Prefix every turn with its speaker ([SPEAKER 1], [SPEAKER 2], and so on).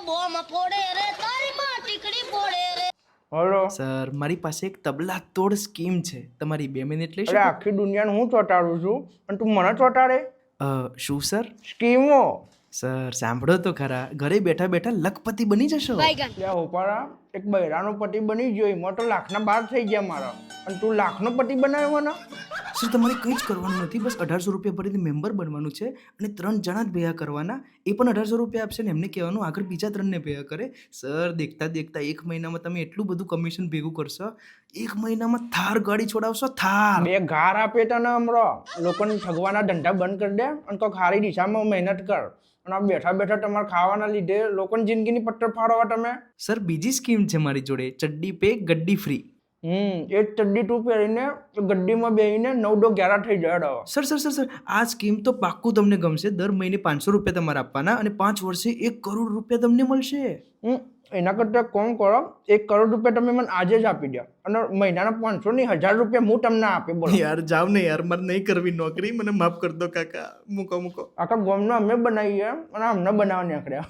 [SPEAKER 1] બોમ ફોડે રે તારી માં ટીકડી ફોડે રે.
[SPEAKER 2] હલો
[SPEAKER 3] સર મારી પાસે એક તબલા તોડ સ્કીમ છે, તમારી 2 મિનિટ લઈ
[SPEAKER 2] અરે
[SPEAKER 3] શકો?
[SPEAKER 2] આખી દુનિયાને હું ચોંટાડું છું અને તું મને ચોંટાડે?
[SPEAKER 3] શું સર?
[SPEAKER 2] સ્કીમો
[SPEAKER 3] સર સાંભળો તો ખરા, ઘરે બેઠા બેઠા લખપતિ બની જશો.
[SPEAKER 2] લે હોપારા, એક બૈરાનો પતિ બની ગયો એમાં તો લાખના 12 થઈ ગયા મારા, અને તું લાખનો પતિ બનાવવાનો?
[SPEAKER 3] સર તમારે કંઈ જ કરવાનું નથી, બસ 1800 રૂપિયા ભરીને મેમ્બર બનવાનું છે અને 3 જણા જ ભેગા કરવાના. એ પણ 1800 રૂપિયા આપશે ને એમને કહેવાનું આગળ બીજા 3ને ભેગા કરે. સર દેખતા દેખતા 1 મહિનામાં તમે એટલું બધું કમિશન ભેગું કરશો, 1 મહિનામાં થાર ગાડી છોડાવશો. થાર
[SPEAKER 2] 2 ઘાર આપે તને હમણાં, લોકોને ઠગવાના ધંધા બંધ કરી દે અને કોઈ સારી દિશામાં મહેનત કર. અને આ બેઠા બેઠા તમારે ખાવાના લીધે લોકોની જિંદગીની પટ્ટર ફાડવા તમે.
[SPEAKER 3] સર બીજી સ્કીમ છે મારી જોડે, ચડ્ડી પે ગડ્ડી ફ્રી.
[SPEAKER 2] એ જ ચડ્ડી તું પહેરીને ગड्डीમાં બેહીને 9-11 થઈ જાય.
[SPEAKER 3] સર સર સર સર આ સ્કીમ તો પાક્કું તમને ગમશે. દર મહિને 500 રૂપિયા તમારે આપવાના અને 5 વર્ષે 1 કરોડ રૂપિયા તમને મળશે.
[SPEAKER 2] એના કરતાં કોમ કરો, 1 કરોડ રૂપિયા તમે મને આજે જ આપી દો અને મહિનાના 500 નહીં 1000 રૂપિયા હું તમને આપી. બોલો
[SPEAKER 3] યાર જાવ ને યાર, મારે નહીં કરવી નોકરી, મને માફ કરી દો કાકા. મૂકો.
[SPEAKER 2] આખા ગામનો અમે બનાવીએ અને અમને બનાવવા નીકળ્યા.